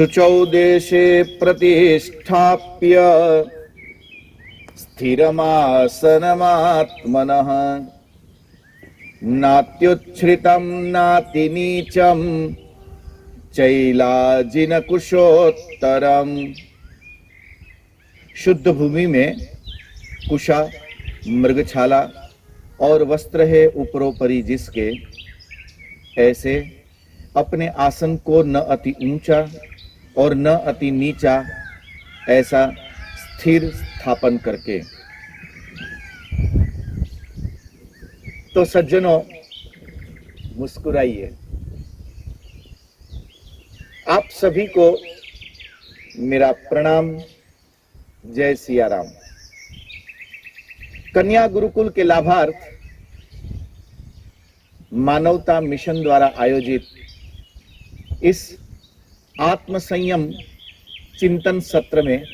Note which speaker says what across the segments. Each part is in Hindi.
Speaker 1: शुचौ देशे प्रतिष्ठाप्य स्थिरमासनमात्मनः नात्युच्छ्रितं नातिनीचं चैलाजिनकुशोत्तरम्। शुद्ध भूमि में कुशा, मृगछाला और वस्त्र है ऊपरोपरी जिसके, ऐसे अपने आसन को न अति ऊंचा और न अति नीचा ऐसा स्थिर स्थापन करके। तो सज्जनों, मुस्कुराइए। आप सभी को मेरा प्रणाम। जय सिया राम। कन्या गुरुकुल के लाभार्थ मानवता मिशन द्वारा आयोजित इस आत्म संयम चिंतन सत्र में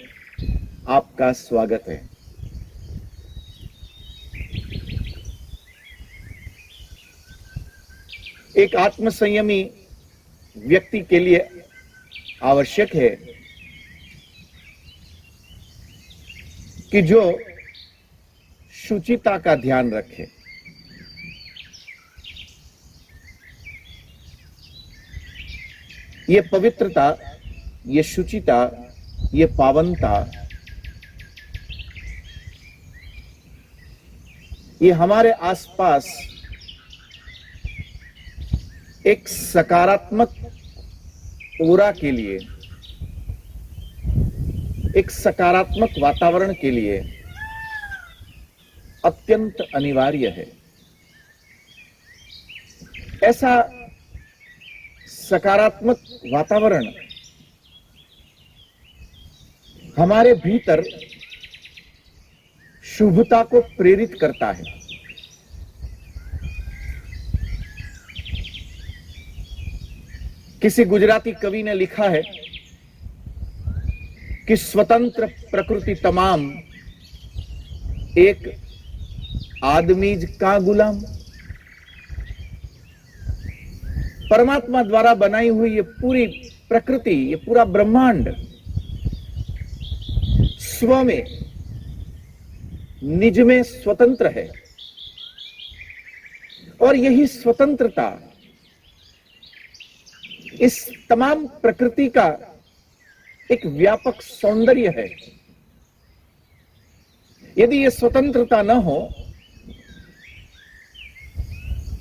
Speaker 1: आपका स्वागत है। एक आत्म संयमी व्यक्ति के लिए आवश्यक है कि जो शुचिता का ध्यान रखे। ये पवित्रता, ये शुचिता, ये पावनता, ये हमारे आसपास एक सकारात्मक ऑरा के लिए, एक सकारात्मक वातावरण के लिए अत्यंत अनिवार्य है। ऐसा सकारात्मक वातावरण हमारे भीतर शुभता को प्रेरित करता है। किसी गुजराती कवि ने लिखा है कि स्वतंत्र प्रकृति तमाम एक आदमीज का गुलाम। परमात्मा द्वारा बनाई हुई ये पूरी प्रकृति, ये पूरा ब्रह्मांड स्व में, निज में स्वतंत्र है। और यही स्वतंत्रता इस तमाम प्रकृति का एक व्यापक सौंदर्य है। यदि ये स्वतंत्रता न हो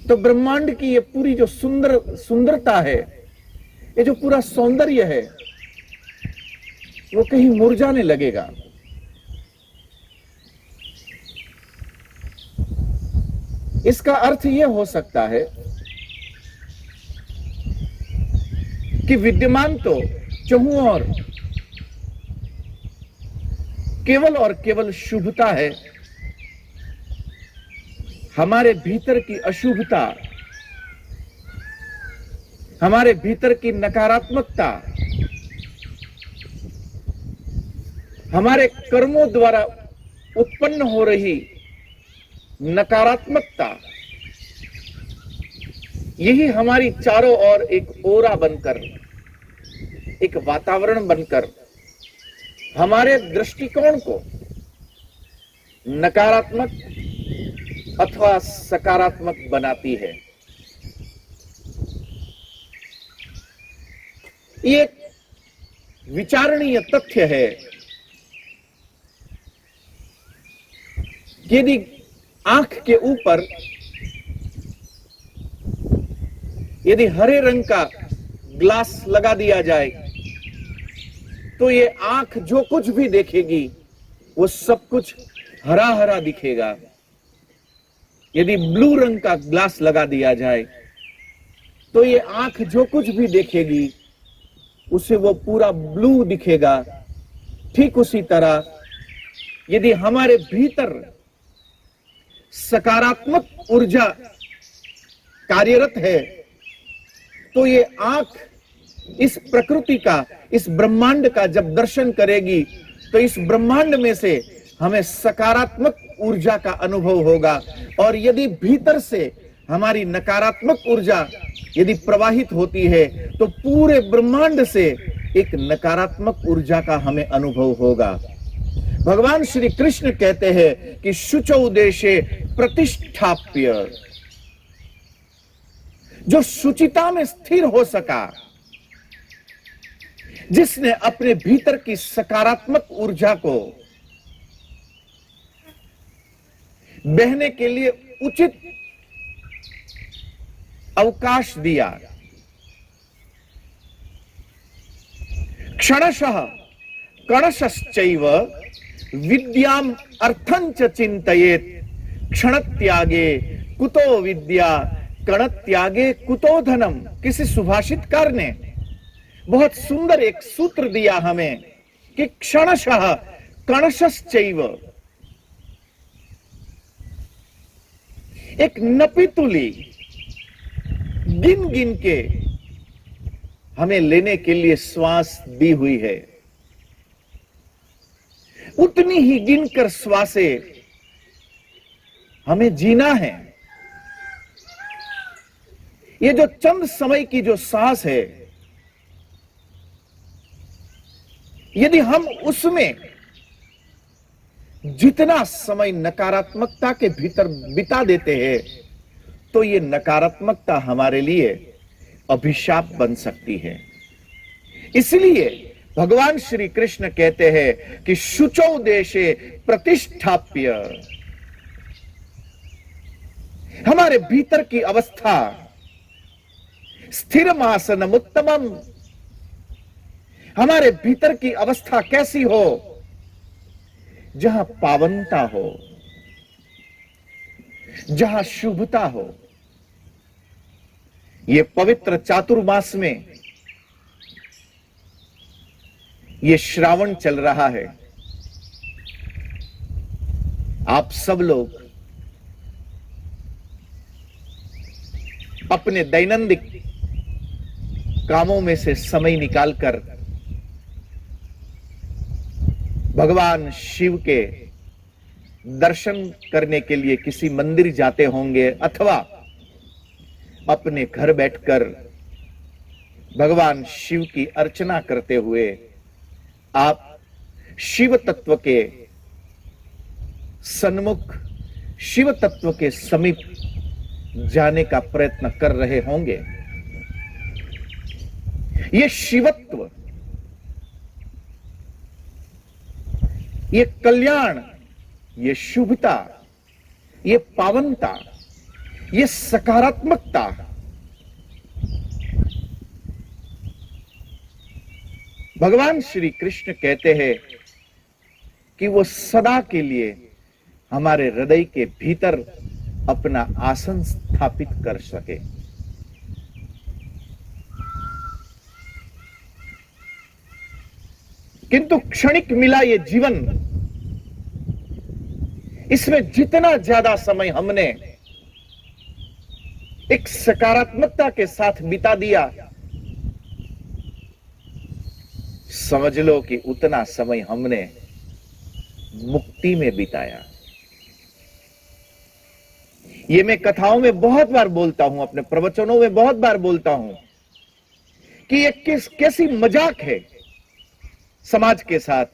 Speaker 1: तो ब्रह्मांड की ये पूरी जो सुंदरता है, ये जो पूरा सौंदर्य है, वो कहीं मुरझाने लगेगा। इसका अर्थ यह हो सकता है कि विद्यमान तो चहुं और केवल शुभता है, हमारे भीतर की अशुभता, हमारे भीतर की नकारात्मकता, हमारे कर्मों द्वारा उत्पन्न हो रही नकारात्मकता, यही हमारी चारों ओर एक ओरा बनकर, एक वातावरण बनकर हमारे दृष्टिकोण को नकारात्मक अथवा सकारात्मक बनाती है। ये एक विचारणीय तथ्य है कि यदि आंख के ऊपर यदि हरे रंग का ग्लास लगा दिया जाए तो ये आंख जो कुछ भी देखेगी वो सब कुछ हरा हरा दिखेगा। यदि ब्लू रंग का ग्लास लगा दिया जाए तो ये आंख जो कुछ भी देखेगी उसे वो पूरा ब्लू दिखेगा। ठीक उसी तरह यदि हमारे भीतर सकारात्मक ऊर्जा कार्यरत है तो ये आंख इस प्रकृति का, इस ब्रह्मांड का जब दर्शन करेगी तो इस ब्रह्मांड में से हमें सकारात्मक ऊर्जा का अनुभव होगा। और यदि भीतर से हमारी नकारात्मक ऊर्जा यदि प्रवाहित होती है तो पूरे ब्रह्मांड से एक नकारात्मक ऊर्जा का हमें अनुभव होगा। भगवान श्री कृष्ण कहते हैं कि शुचौ देशे प्रतिष्ठाप्य, जो शुचिता में स्थिर हो सका, जिसने अपने भीतर की सकारात्मक ऊर्जा को बहने के लिए उचित अवकाश दिया, क्षणशः कणशश्चैव विद्याम अर्थंच चिंतयेत, क्षण त्यागे कुतो विद्या कण त्यागे कुतो धनम। किसी सुभाषितकार ने बहुत सुंदर एक सूत्र दिया हमें कि क्षणशः कणशश्चैव, एक नपीतुली गिन गिन के हमें लेने के लिए श्वास दी हुई है, उतनी ही गिनकर श्वासे हमें जीना है। ये जो चंद समय की जो सांस है, यदि हम उसमें जितना समय नकारात्मकता के भीतर बिता देते हैं, तो ये नकारात्मकता हमारे लिए अभिशाप बन सकती है। इसलिए भगवान श्री कृष्ण कहते हैं कि शुचौ देशे प्रतिष्ठाप्य, हमारे भीतर की अवस्था स्थिरमासनम उत्तमम, हमारे भीतर की अवस्था कैसी हो, जहां पावनता हो, जहां शुभता हो। ये पवित्र चातुर्मास में ये श्रावण चल रहा है। आप सब लोग अपने दैनंदिन कामों में से समय निकालकर भगवान शिव के दर्शन करने के लिए किसी मंदिर जाते होंगे, अथवा अपने घर बैठकर भगवान शिव की अर्चना करते हुए आप शिव तत्व के सन्मुख, शिव तत्व के समीप जाने का प्रयत्न कर रहे होंगे। ये शिवत्व, ये कल्याण, ये शुभता, ये पावनता, ये सकारात्मकता भगवान श्री कृष्ण कहते हैं कि वो सदा के लिए हमारे हृदय के भीतर अपना आसन स्थापित कर सके। किंतु क्षणिक मिला ये जीवन, इसमें जितना ज्यादा समय हमने एक सकारात्मकता के साथ बिता दिया, समझ लो कि उतना समय हमने मुक्ति में बिताया। ये मैं कथाओं में बहुत बार बोलता हूं, अपने प्रवचनों में बहुत बार बोलता हूं कि ये कैसी मजाक है समाज के साथ,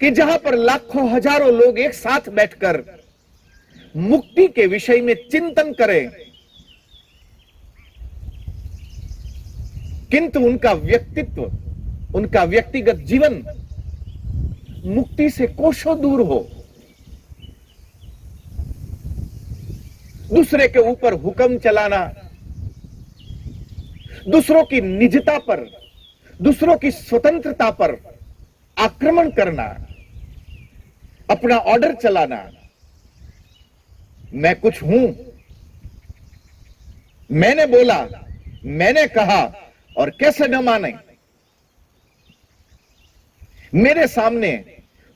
Speaker 1: कि जहां पर लाखों हजारों लोग एक साथ बैठकर मुक्ति के विषय में चिंतन करें, किंतु उनका व्यक्तित्व, उनका व्यक्तिगत जीवन मुक्ति से कोसों दूर हो। दूसरे के ऊपर हुक्म चलाना, दूसरों की निजता पर, दूसरों की स्वतंत्रता पर आक्रमण करना, अपना ऑर्डर चलाना, मैं कुछ हूं, मैंने बोला, मैंने कहा, और कैसे न माने। मेरे सामने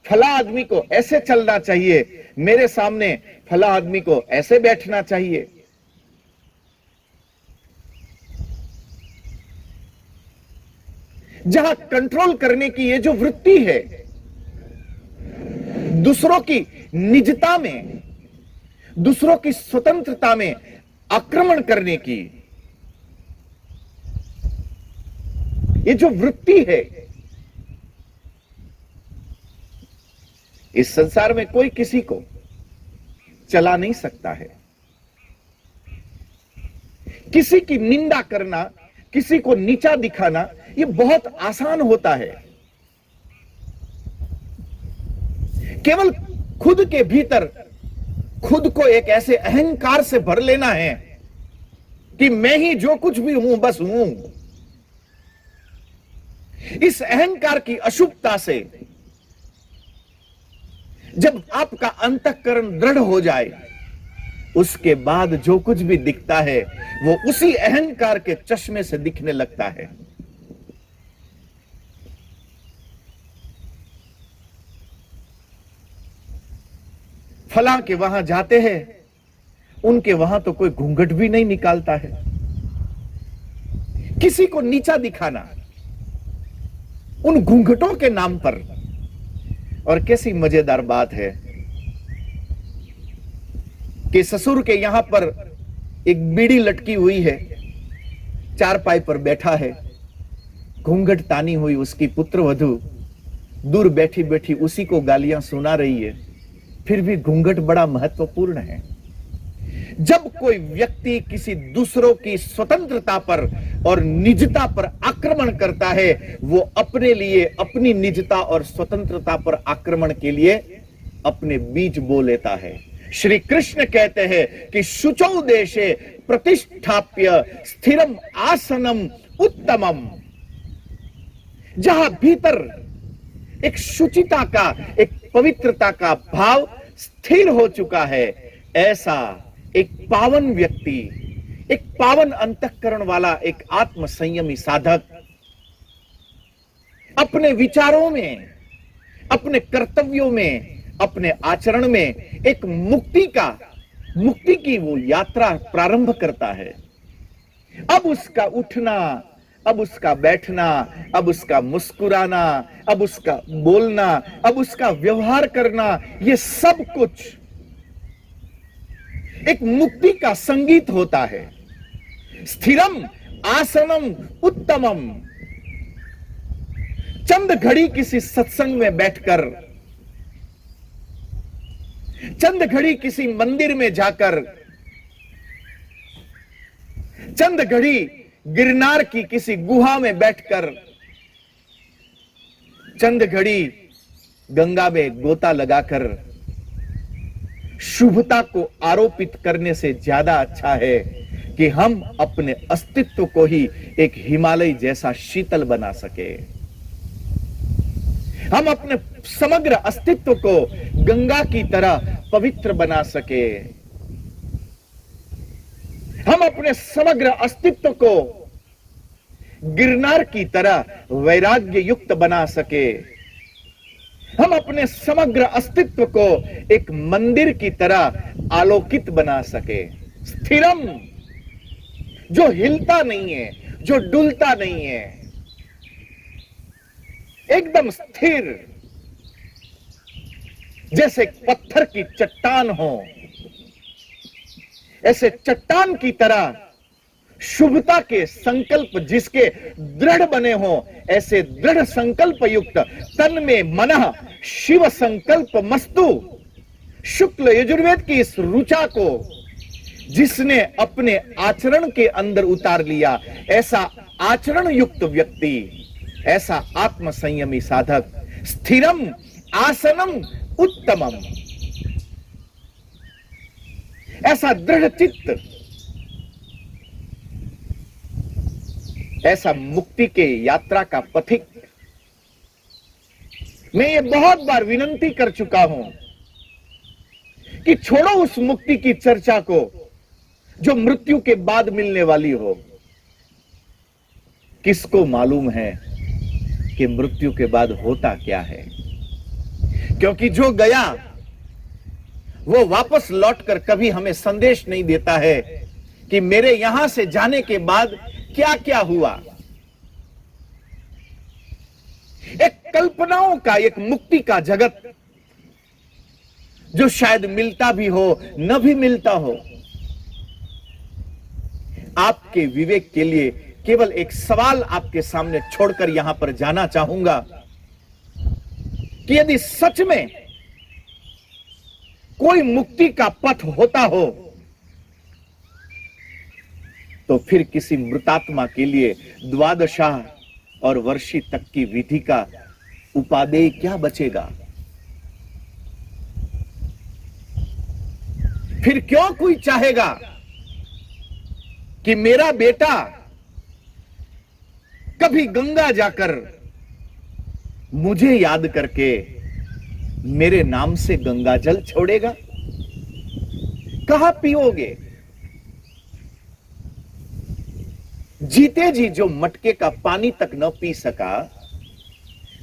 Speaker 1: फला आदमी को ऐसे चलना चाहिए, मेरे सामने फला आदमी को ऐसे बैठना चाहिए। जहां कंट्रोल करने की ये जो वृत्ति है, दूसरों की निजता में, दूसरों की स्वतंत्रता में आक्रमण करने की, ये जो वृत्ति है, इस संसार में कोई किसी को चला नहीं सकता है। किसी की निंदा करना, किसी को नीचा दिखाना, ये बहुत आसान होता है। केवल खुद के भीतर खुद को एक ऐसे अहंकार से भर लेना है कि मैं ही जो कुछ भी हूं बस हूं। इस अहंकार की अशुभता से जब आपका अंतःकरण दृढ़ हो जाए, उसके बाद जो कुछ भी दिखता है वो उसी अहंकार के चश्मे से दिखने लगता है। फलां के वहां जाते हैं, उनके वहां तो कोई घूंघट भी नहीं निकालता है। किसी को नीचा दिखाना उन घूंघटों के नाम पर। और कैसी मजेदार बात है कि ससुर के यहां पर एक बीड़ी लटकी हुई है, चारपाई पर बैठा है, घूंघट तानी हुई उसकी पुत्रवधू दूर बैठी बैठी उसी को गालियां सुना रही है। फिर भी घूंघट बड़ा महत्वपूर्ण है। जब कोई व्यक्ति किसी दूसरों की स्वतंत्रता पर और निजता पर आक्रमण करता है, वो अपने लिए अपनी निजता और स्वतंत्रता पर आक्रमण के लिए अपने बीज बो लेता है। श्री कृष्ण कहते हैं कि शुचौ देशे प्रतिष्ठाप्य स्थिरम आसनम उत्तमम। जहां भीतर एक शुचिता का, एक पवित्रता का भाव स्थिर हो चुका है, ऐसा एक पावन व्यक्ति, एक पावन अंतःकरण वाला एक आत्म संयमी साधक अपने विचारों में, अपने कर्तव्यों में, अपने आचरण में एक मुक्ति की वो यात्रा प्रारंभ करता है। अब उसका उठना, अब उसका बैठना, अब उसका मुस्कुराना, अब उसका बोलना, अब उसका व्यवहार करना, ये सब कुछ एक मुक्ति का संगीत होता है। स्थिरम आसनम उत्तमम। चंद घड़ी किसी सत्संग में बैठकर, चंद घड़ी किसी मंदिर में जाकर, चंद घड़ी गिरनार की किसी गुहा में बैठकर, चंद घड़ी गंगा में गोता लगाकर शुभता को आरोपित करने से ज्यादा अच्छा है कि हम अपने अस्तित्व को ही एक हिमालय जैसा शीतल बना सके। हम अपने समग्र अस्तित्व को गंगा की तरह पवित्र बना सके। हम अपने समग्र अस्तित्व को गिरनार की तरह वैराग्य युक्त बना सके। हम अपने समग्र अस्तित्व को एक मंदिर की तरह आलोकित बना सके। स्थिरम, जो हिलता नहीं है, जो डुलता नहीं है, एकदम स्थिर, जैसे पत्थर की चट्टान हो, ऐसे चट्टान की तरह शुभता के संकल्प जिसके दृढ़ बने हो, ऐसे दृढ़ संकल्प युक्त तन में मनः शिव संकल्प मस्तु। शुक्ल यजुर्वेद की इस ऋचा को जिसने अपने आचरण के अंदर उतार लिया, ऐसा आचरण युक्त व्यक्ति, ऐसा आत्म संयमी साधक, स्थिरम आसनम उत्तमम, ऐसा दृढ़ चित्त, ऐसा मुक्ति के यात्रा का पथिक। मैं ये बहुत बार विनंती कर चुका हूं कि छोड़ो उस मुक्ति की चर्चा को जो मृत्यु के बाद मिलने वाली हो। किसको मालूम है कि मृत्यु के बाद होता क्या है? क्योंकि जो गया वो वापस लौटकर कभी हमें संदेश नहीं देता है कि मेरे यहां से जाने के बाद क्या क्या हुआ। एक कल्पनाओं का, एक मुक्ति का जगत जो शायद मिलता भी हो, न भी मिलता हो। आपके विवेक के लिए केवल एक सवाल आपके सामने छोड़कर यहां पर जाना चाहूंगा कि यदि सच में कोई मुक्ति का पथ होता हो तो फिर किसी मृतात्मा के लिए द्वादशाह और वर्षी तक की विधि का उपादेय क्या बचेगा? फिर क्यों कोई चाहेगा कि मेरा बेटा कभी गंगा जाकर मुझे याद करके मेरे नाम से गंगा जल छोड़ेगा? कहां पियोगे? जीते जी जो मटके का पानी तक न पी सका,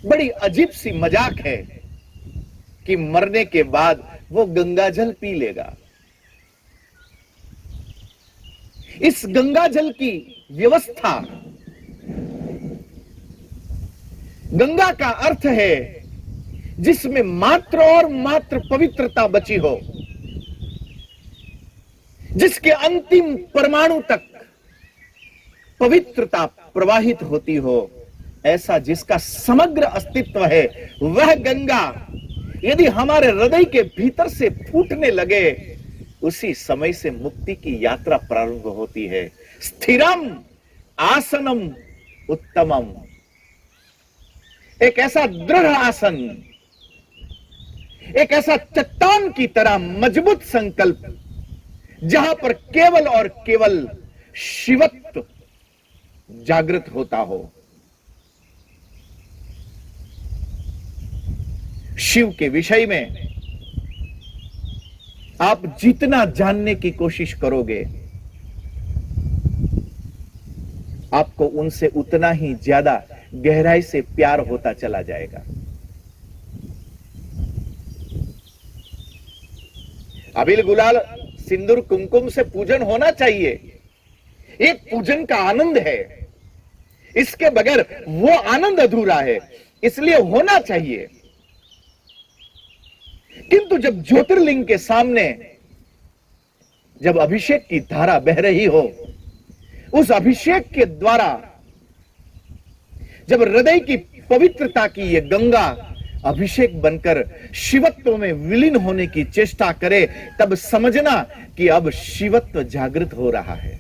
Speaker 1: बड़ी अजीब सी मजाक है कि मरने के बाद वो गंगा जल पी लेगा। इस गंगा जल की व्यवस्था, गंगा का अर्थ है जिसमें मात्र और मात्र पवित्रता बची हो, जिसके अंतिम परमाणु तक पवित्रता प्रवाहित होती हो, ऐसा जिसका समग्र अस्तित्व है, वह गंगा यदि हमारे हृदय के भीतर से फूटने लगे, उसी समय से मुक्ति की यात्रा प्रारंभ होती है। स्थिरम आसनम उत्तमम, एक ऐसा दृढ़ आसन, एक ऐसा चट्टान की तरह मजबूत संकल्प, जहां पर केवल और केवल शिवत्व जागृत होता हो। शिव के विषय में आप जितना जानने की कोशिश करोगे, आपको उनसे उतना ही ज्यादा गहराई से प्यार होता चला जाएगा। अबील गुलाल सिंदूर कुमकुम से पूजन होना चाहिए, एक पूजन का आनंद है, इसके बगैर वो आनंद अधूरा है, इसलिए होना चाहिए। किंतु जब ज्योतिर्लिंग के सामने जब अभिषेक की धारा बह रही हो, उस अभिषेक के द्वारा जब हृदय की पवित्रता की यह गंगा अभिषेक बनकर शिवत्व में विलीन होने की चेष्टा करे, तब समझना कि अब शिवत्व जागृत हो रहा है।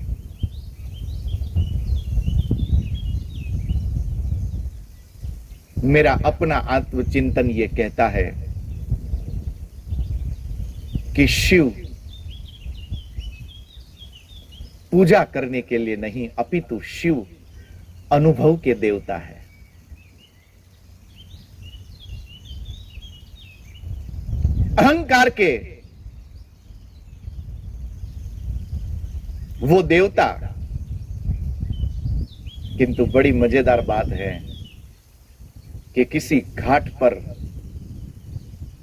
Speaker 1: मेरा अपना आत्मचिंतन यह कहता है कि शिव पूजा करने के लिए नहीं, अपितु शिव अनुभव के देवता है। अहंकार के वो देवता, किंतु बड़ी मजेदार बात है कि किसी घाट पर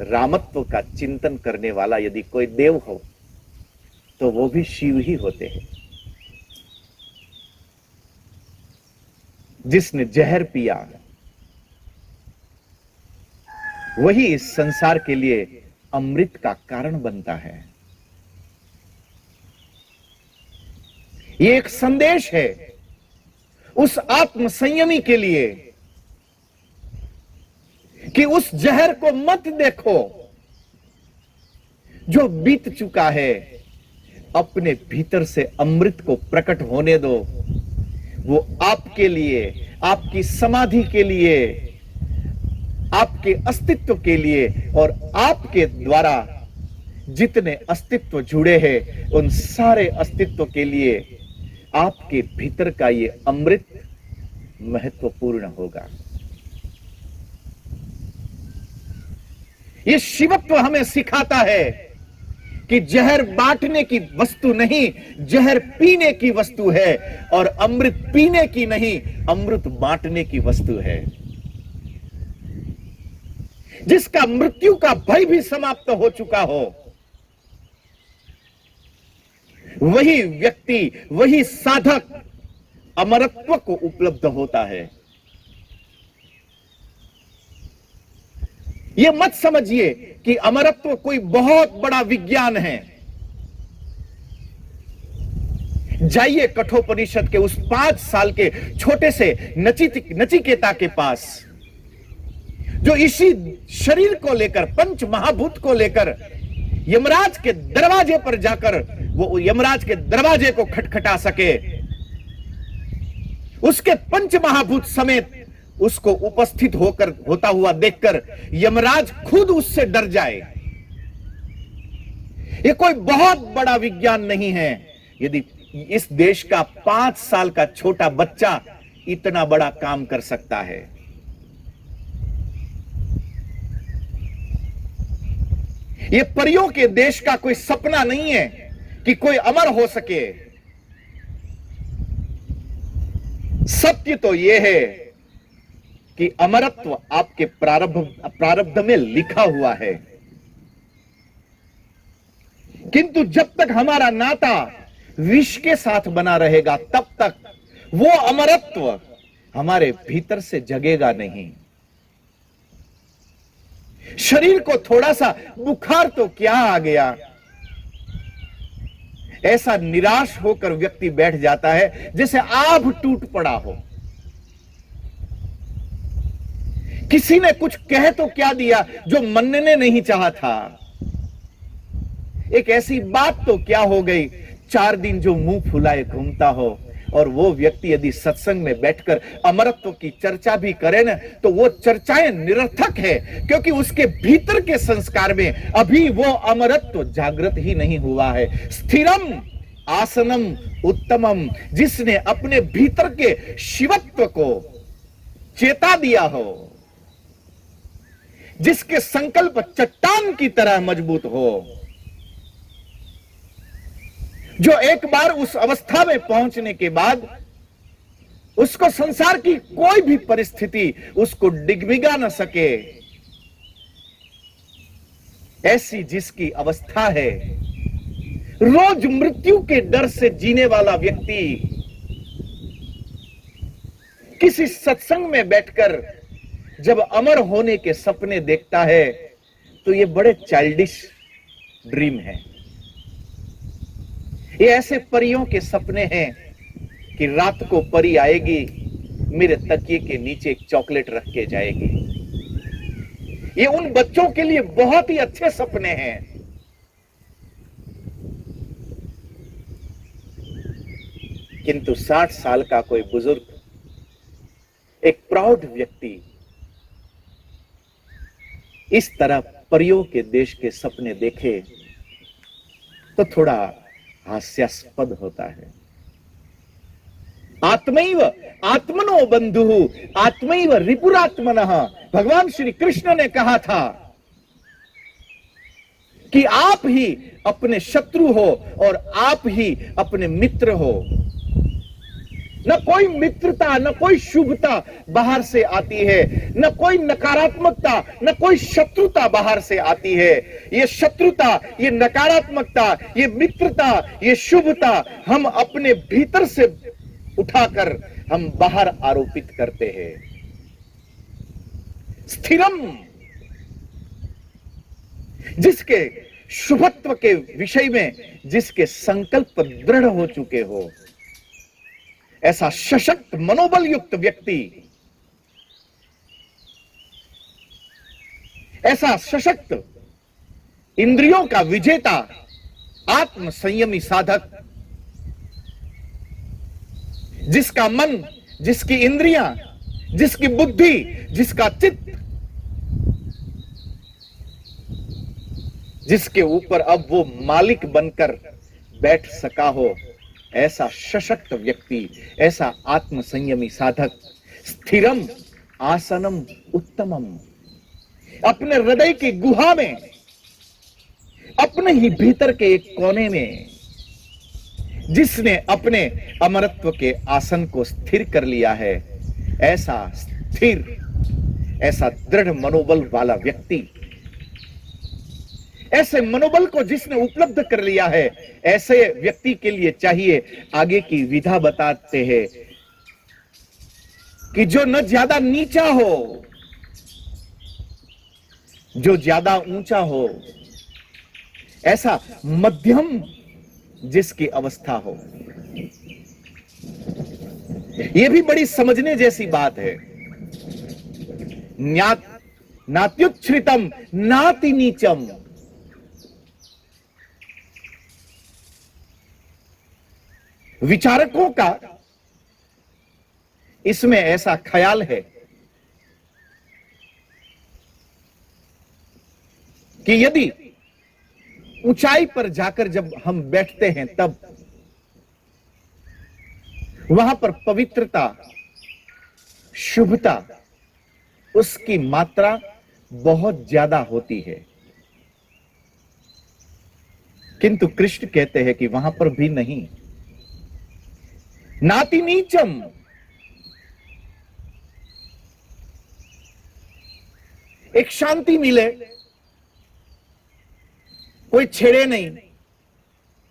Speaker 1: रामत्व का चिंतन करने वाला यदि कोई देव हो तो वो भी शिव ही होते हैं। जिसने जहर पिया वही इस संसार के लिए अमृत का कारण बनता है। ये एक संदेश है उस आत्म संयमी के लिए कि उस जहर को मत देखो जो बीत चुका है, अपने भीतर से अमृत को प्रकट होने दो। वो आपके लिए, आपकी समाधि के लिए, आपके अस्तित्व के लिए और आपके द्वारा जितने अस्तित्व जुड़े हैं उन सारे अस्तित्व के लिए आपके भीतर का ये अमृत महत्वपूर्ण होगा। ये शिवत्व हमें सिखाता है कि जहर बांटने की वस्तु नहीं, जहर पीने की वस्तु है, और अमृत पीने की नहीं, अमृत बांटने की वस्तु है। जिसका मृत्यु का भय भी समाप्त हो चुका हो, वही व्यक्ति, वही साधक अमरत्व को उपलब्ध होता है। यह मत समझिए कि अमरत्व कोई बहुत बड़ा विज्ञान है। जाइए कठोपनिषद के उस 5 साल के छोटे से नचिकेता के पास, जो इसी शरीर को लेकर, पंच महाभूत को लेकर यमराज के दरवाजे पर जाकर वो यमराज के दरवाजे को खटखटा सके, उसके पंच महाभूत समेत उसको उपस्थित होता हुआ देखकर यमराज खुद उससे डर जाए। यह कोई बहुत बड़ा विज्ञान नहीं है यदि इस देश का 5 साल का छोटा बच्चा इतना बड़ा काम कर सकता है। यह परियों के देश का कोई सपना नहीं है कि कोई अमर हो सके। सत्य तो यह है कि अमरत्व आपके प्रारब्ध में लिखा हुआ है, किंतु जब तक हमारा नाता विष के साथ बना रहेगा तब तक वो अमरत्व हमारे भीतर से जगेगा नहीं। शरीर को थोड़ा सा बुखार तो क्या आ गया, ऐसा निराश होकर व्यक्ति बैठ जाता है जैसे आभ टूट पड़ा हो। किसी ने कुछ कह तो क्या दिया जो मनने नहीं चाहा था। एक ऐसी बात तो क्या हो गई, 4 दिन जो मुंह फुलाए घूमता हो। और वो व्यक्ति यदि सत्संग में बैठकर अमरत्व की चर्चा भी करे ना, तो वो चर्चाएं निरर्थक है, क्योंकि उसके भीतर के संस्कार में अभी वो अमरत्व जागृत ही नहीं हुआ है। स्थिरम आसनम उत्तमम, जिसने अपने भीतर के शिवत्व को चेता दिया हो, जिसके संकल्प चट्टान की तरह मजबूत हो, जो एक बार उस अवस्था में पहुंचने के बाद उसको संसार की कोई भी परिस्थिति उसको डिगमिगा न सके, ऐसी जिसकी अवस्था है, रोज मृत्यु के डर से जीने वाला व्यक्ति किसी सत्संग में बैठकर जब अमर होने के सपने देखता है तो ये बड़े चाइल्डिश ड्रीम है। ये ऐसे परियों के सपने हैं कि रात को परी आएगी, मेरे तकिए के नीचे एक चॉकलेट रख के जाएगी। ये उन बच्चों के लिए बहुत ही अच्छे सपने हैं। किंतु 60 साल का कोई बुजुर्ग, एक प्राउड व्यक्ति इस तरह परियों के देश के सपने देखे तो थोड़ा हास्यास्पद होता है। आत्मैव आत्मनो बंधुः आत्मैव रिपुरात्मनः, भगवान श्री कृष्ण ने कहा था कि आप ही अपने शत्रु हो और आप ही अपने मित्र हो। न कोई मित्रता, न कोई शुभता बाहर से आती है, न कोई नकारात्मकता, न कोई शत्रुता बाहर से आती है। ये शत्रुता, ये नकारात्मकता, ये मित्रता, ये शुभता हम अपने भीतर से उठाकर हम बाहर आरोपित करते हैं। स्थिरम, जिसके शुभत्व के विषय में जिसके संकल्प दृढ़ हो चुके हो, ऐसा सशक्त मनोबल युक्त व्यक्ति, ऐसा सशक्त इंद्रियों का विजेता, आत्म संयमी साधक, जिसका मन, जिसकी इंद्रियां, जिसकी बुद्धि, जिसका चित्त, जिसके ऊपर अब वो मालिक बनकर बैठ सका हो, ऐसा सशक्त व्यक्ति, ऐसा आत्म संयमी साधक, स्थिरम आसनम उत्तमम, अपने हृदय की गुहा में, अपने ही भीतर के एक कोने में जिसने अपने अमरत्व के आसन को स्थिर कर लिया है, ऐसा स्थिर, ऐसा दृढ़ मनोबल वाला व्यक्ति, ऐसे मनोबल को जिसने उपलब्ध कर लिया है, ऐसे व्यक्ति के लिए चाहिए, आगे की विधा बताते हैं कि जो न ज्यादा नीचा हो, जो ज्यादा ऊंचा हो, ऐसा मध्यम जिसकी अवस्था हो। यह भी बड़ी समझने जैसी बात है। नात्युच्छ्रितम नाति नीचम। विचारकों का इसमें ऐसा ख्याल है कि यदि ऊंचाई पर जाकर जब हम बैठते हैं तब वहां पर पवित्रता, शुभता, उसकी मात्रा बहुत ज्यादा होती है। किंतु कृष्ण कहते हैं कि वहां पर भी नहीं। नाति नीचम, एक शांति मिले, कोई छेड़े नहीं,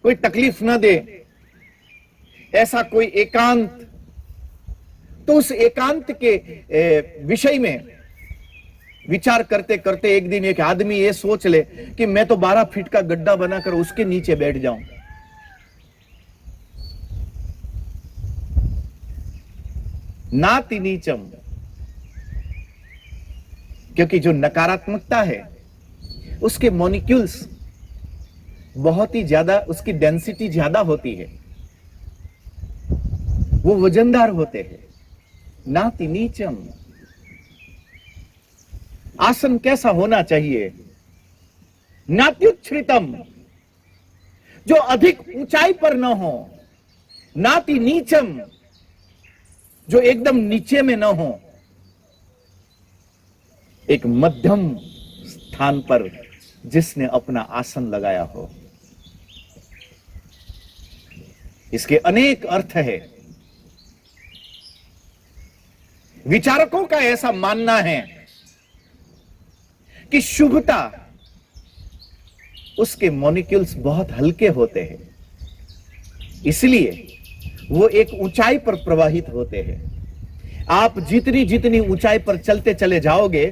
Speaker 1: कोई तकलीफ ना दे, ऐसा कोई एकांत। तो उस एकांत के विषय में विचार करते करते एक दिन एक आदमी ये सोच ले कि मैं तो 12 फीट का गड्ढा बनाकर उसके नीचे बैठ जाऊं। नाति नीचम, क्योंकि जो नकारात्मकता है उसके मॉलिक्यूल्स बहुत ही ज्यादा, उसकी डेंसिटी ज्यादा होती है, वो वजनदार होते हैं। नाति नीचम, आसन कैसा होना चाहिए? नात्युच्छ्रितम, जो अधिक ऊंचाई पर न हो। नाति नीचम, जो एकदम नीचे में न हो, एक मध्यम स्थान पर जिसने अपना आसन लगाया हो। इसके अनेक अर्थ है। विचारकों का ऐसा मानना है कि शुभता, उसके मॉलिक्यूल्स बहुत हल्के होते हैं, इसलिए वो एक ऊंचाई पर प्रवाहित होते हैं। आप जितनी जितनी ऊंचाई पर चलते चले जाओगे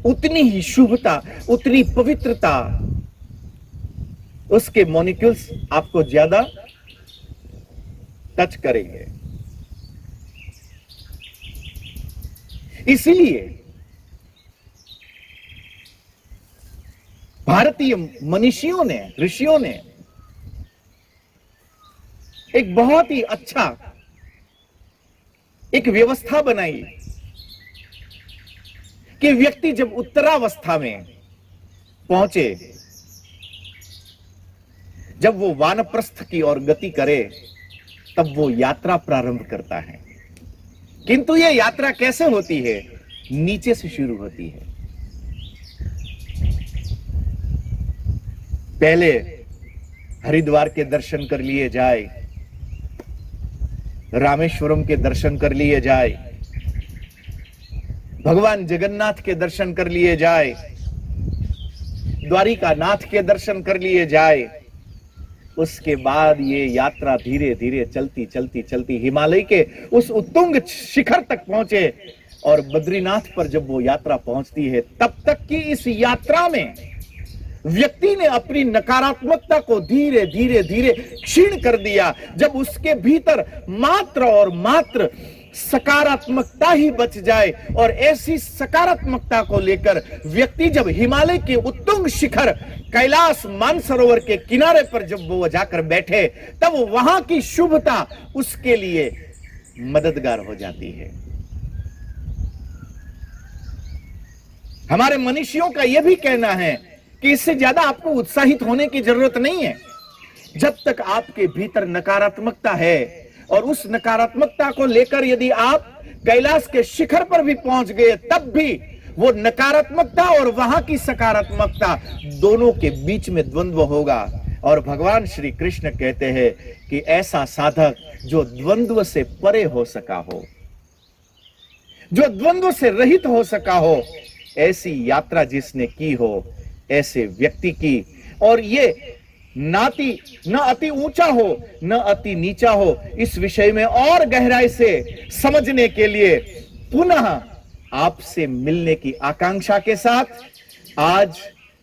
Speaker 1: उतनी ही शुभता, उतनी पवित्रता, उसके मॉलिक्यूल्स आपको ज्यादा टच करेंगे। इसीलिए भारतीय मनीषियों ने, ऋषियों ने एक बहुत ही अच्छा एक व्यवस्था बनाई कि व्यक्ति जब उत्तरावस्था में पहुंचे, जब वो वानप्रस्थ की ओर गति करे, तब वो यात्रा प्रारंभ करता है। किंतु ये यात्रा कैसे होती है? नीचे से शुरू होती है। पहले हरिद्वार के दर्शन कर लिए जाए, रामेश्वरम के दर्शन कर लिए जाए, भगवान जगन्नाथ के दर्शन कर लिए जाए, द्वारिका नाथ के दर्शन कर लिए जाए। उसके बाद ये यात्रा धीरे धीरे चलती चलती चलती हिमालय के उस उत्तुंग शिखर तक पहुंचे, और बद्रीनाथ पर जब वो यात्रा पहुंचती है, तब तक की इस यात्रा में व्यक्ति ने अपनी नकारात्मकता को धीरे धीरे धीरे क्षीण कर दिया। जब उसके भीतर मात्र और मात्र सकारात्मकता ही बच जाए, और ऐसी सकारात्मकता को लेकर व्यक्ति जब हिमालय के उत्तुंग शिखर कैलाश मानसरोवर के किनारे पर जब वो जाकर बैठे, तब वहां की शुभता उसके लिए मददगार हो जाती है। हमारे मनीषियों का यह भी कहना है कि इससे ज्यादा आपको उत्साहित होने की जरूरत नहीं है। जब तक आपके भीतर नकारात्मकता है, और उस नकारात्मकता को लेकर यदि आप कैलाश के शिखर पर भी पहुंच गए, तब भी वो नकारात्मकता और वहां की सकारात्मकता दोनों के बीच में द्वंद्व होगा। और भगवान श्री कृष्ण कहते हैं कि ऐसा साधक जो द्वंद्व से परे हो सका हो, जो द्वंद्व से रहित हो सका हो, ऐसी यात्रा जिसने की हो, ऐसे व्यक्ति की। और ये नाति न अति ऊंचा हो न अति नीचा हो, इस विषय में और गहराई से समझने के लिए पुनः आपसे मिलने की आकांक्षा के साथ आज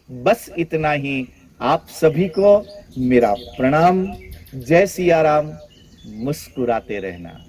Speaker 1: बस इतना ही। आप सभी को मेरा प्रणाम। जय सिया राम। मुस्कुराते रहना।